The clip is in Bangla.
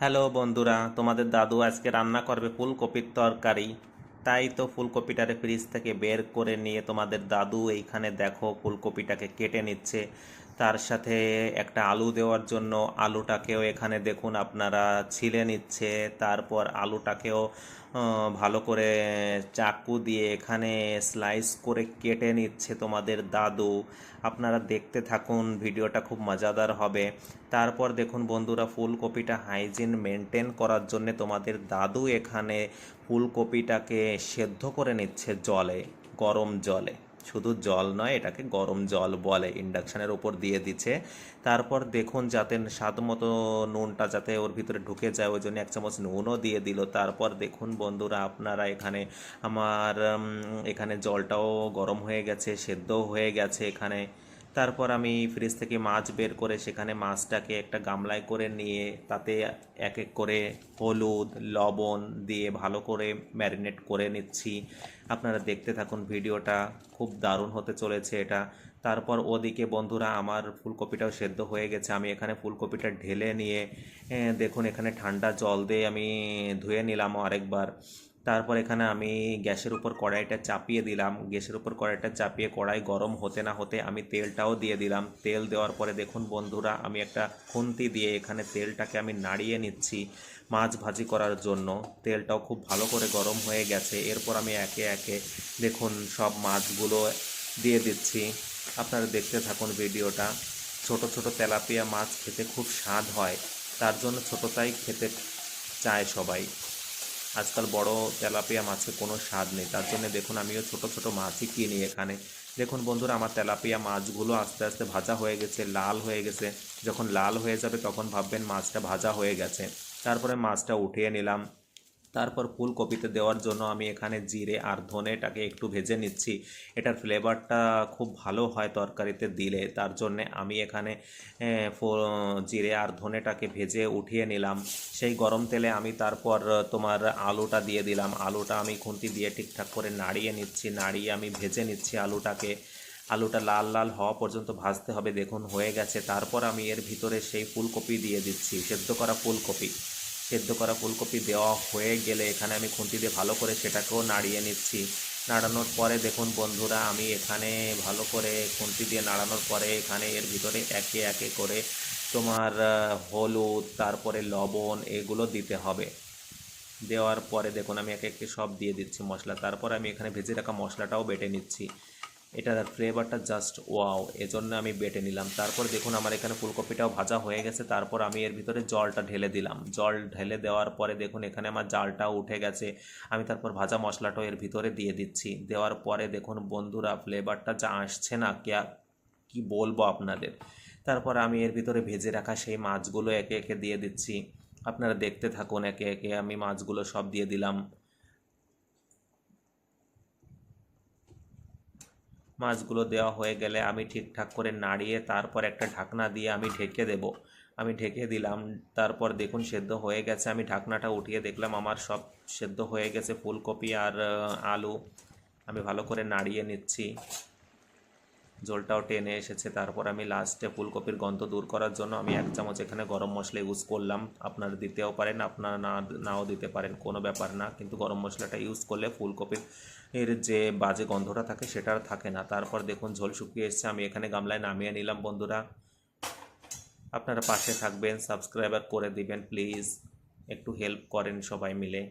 হ্যালো বন্ধুরা, তোমাদের দাদু আজকে রান্না করবে ফুলকপির তরকারি। তাই তো ফুলকপিটারে ফ্রিজ থেকে বের করে নিয়ে তোমাদের দাদু এইখানে দেখো ফুলকপিটাকে কেটে নিচ্ছে। তার সাথে একটা আলু দেওয়ার জন্য আলুটাকেও এখানে দেখুন আপনারা ছিলে নিচ্ছে। তারপর আলুটাকেও ভালো করে চাকু দিয়ে এখানে স্লাইস করে কেটে নিচ্ছে তোমাদের দাদু। আপনারা দেখতে থাকুন, ভিডিওটা খুব মজাদার হবে। তারপর দেখুন বন্ধুরা, ফুলকপিটা হাইজিন মেনটেন করার জন্য তোমাদের দাদু এখানে ফুলকপিটাকে সেদ্ধ করে নিচ্ছে জলে, গরম জলে। শুধু জল নয়, এটাকে গরম জল বলে, ইন্ডাকশানের ওপর দিয়ে দিচ্ছে। তারপর দেখুন যাতে স্বাদ মতো নুনটা যাতে ওর ভিতরে ঢুকে যায়, ওই জন্য 1 চামচ নুনও দিয়ে দিল। তারপর দেখুন বন্ধুরা আপনারা এখানে আমার এখানে জলটাও গরম হয়ে গেছে, সেদ্ধও হয়ে গেছে এখানে। তারপর আমি ফ্রিজ থেকে মাছ বের করে সেখানে মাছটাকে একটা গামলায় করে নিয়ে তাতে এক এক করে হলুদ লবণ দিয়ে ভালো করে ম্যারিনেট করে নিচ্ছি। আপনারা দেখতে থাকুন, ভিডিওটা খুব দারুণ হতে চলেছে এটা। তারপর ওদিকে বন্ধুরা আমার ফুলকপিটাও সেদ্ধ হয়ে গেছে। আমি এখানে ফুলকপিটা ঢেলে নিয়ে দেখুন এখানে ঠান্ডা জল দিয়ে আমি ধুয়ে নিলাম আরেকবার। তারপর এখানে আমি গ্যাসের উপর কড়াইটা চাপিয়ে দিলাম। গ্যাসের উপর কড়াইটা চাপিয়ে কড়াই গরম হতে না হতে আমি তেলটাও দিয়ে দিলাম। তেল দেওয়ার পরে দেখুন বন্ধুরা আমি একটা খুন্তি দিয়ে এখানে তেলটাকে আমি নাড়িয়ে নিচ্ছি মাছ ভাজি করার জন্য। তেলটাও খুব ভালো করে গরম হয়ে গেছে। এরপর আমি একে একে দেখুন সব মাছগুলো দিয়ে দিচ্ছি। আপনারা দেখতে থাকুন ভিডিওটা। ছোট ছোট তেলাপিয়া মাছ খেতে খুব স্বাদ হয়, তার জন্য ছোটটাই খেতে চায় সবাই। আজকাল বড় তেলাপিয়া মাছে কোনো স্বাদ নেই, তার জন্য দেখুন আমিও ছোট ছোট মাছই কিনি এখানে। দেখুন বন্ধুরা আমার তেলাপিয়া মাছগুলো আস্তে আস্তে ভাজা হয়ে গেছে, লাল হয়ে গেছে। যখন লাল হয়ে যাবে তখন ভাববেন মাছটা ভাজা হয়ে গেছে। তারপরে মাছটা উঠিয়ে নিলাম। তারপর ফুলকপিতে দেওয়ার জন্য আমি এখানে জিরে আর ধনেটাকে একটু ভেজে নিচ্ছি। এটার ফ্লেভারটা খুব ভালো হয় তরকারিতে দিলে, তার জন্যে আমি এখানে জিরে আর ধনেটাকে ভেজে উঠিয়ে নিলাম। সেই গরম তেলে আমি তারপর তোমার আলুটা দিয়ে দিলাম। আলুটা আমি খুন্তি দিয়ে ঠিকঠাক করে নাড়িয়ে নিচ্ছি, নাড়িয়ে আমি ভেজে নিচ্ছি আলুটাকে। আলুটা লাল লাল হওয়া পর্যন্ত ভাজতে হবে। দেখুন হয়ে গেছে। তারপর আমি এর ভিতরে সেই ফুলকপি দিয়ে দিচ্ছি, সেদ্ধ করা ফুলকপি। সেদ্ধ করা ফুলকপি দেওয়া হয়ে গেলে এখানে আমি খুন্তি দিয়ে ভালো করে সেটাকেও নাড়িয়ে নিচ্ছি। নাড়ানোর পরে দেখুন বন্ধুরা আমি এখানে ভালো করে খুন্তি দিয়ে নাড়ানোর পরে এখানে এর ভিতরে একে একে করে তোমার হলুদ তারপরে লবণ এগুলো দিতে হবে। দেওয়ার পরে দেখুন আমি একে একে সব দিয়ে দিচ্ছি মশলা। তারপর আমি এখানে ভেজে রাখা মশলাটাও বেটে নিচ্ছি। এটার ফ্লেভারটা জাস্ট ওয়াও, এজন্য আমি বেটে নিলাম। তারপর দেখুন আমার এখানে ফুলকপিটাও ভাজা হয়ে গেছে। তারপর আমি এর ভিতরে জলটা ঢেলে দিলাম। জল ঢেলে দেওয়ার পরে দেখুন এখানে আমার জালটাও উঠে গেছে। আমি তারপর ভাজা মশলাটাও এর ভিতরে দিয়ে দিচ্ছি। দেওয়ার পরে দেখুন বন্ধুরা ফ্লেভারটা যা আসছে না কি বলবো আপনাদের। তারপর আমি এর ভিতরে ভেজে রাখা সেই মাছগুলো একে একে দিয়ে দিচ্ছি। আপনারা দেখতে থাকুন, একে একে আমি মাছগুলো সব দিয়ে দিলাম। মাছগুলো দেওয়া হয়ে গেলে আমি ঠিকঠাক করে নাড়িয়ে তারপর একটা ঢাকনা দিয়ে আমি ঢেকে দেব। আমি ঢেকে দিলাম। তারপর দেখুন সেদ্ধ হয়ে গেছে। আমি ঢাকনাটা উঠিয়ে দেখলাম আমার সব সেদ্ধ হয়ে গেছে ফুলকপি আর আলু। আমি ভালো করে নাড়িয়ে নিচ্ছি, ঝোলটাও টেনে এসেছে। তারপর আমি লাস্টে ফুলকপির গন্ধ দূর করার জন্য আমি 1 চামচ এখানে গরম মশলা ইউজ করলাম। আপনারা দিতেও পারেন, আপনারা নাও দিতে পারেন, কোনো ব্যাপার না। কিন্তু গরম মশলাটা ইউজ করলে ফুলকপির এর যে বাজে গন্ধটা থাকে সেটা আর থাকে না। তারপর দেখুন ঝোল শুকিয়ে এসছে। আমি এখানে গামলায় নামিয়ে নিলাম বন্ধুরা। আপনারা পাশে থাকবেন, সাবস্ক্রাইবার করে দিবেন প্লিজ, একটু হেল্প করেন সবাই মিলে।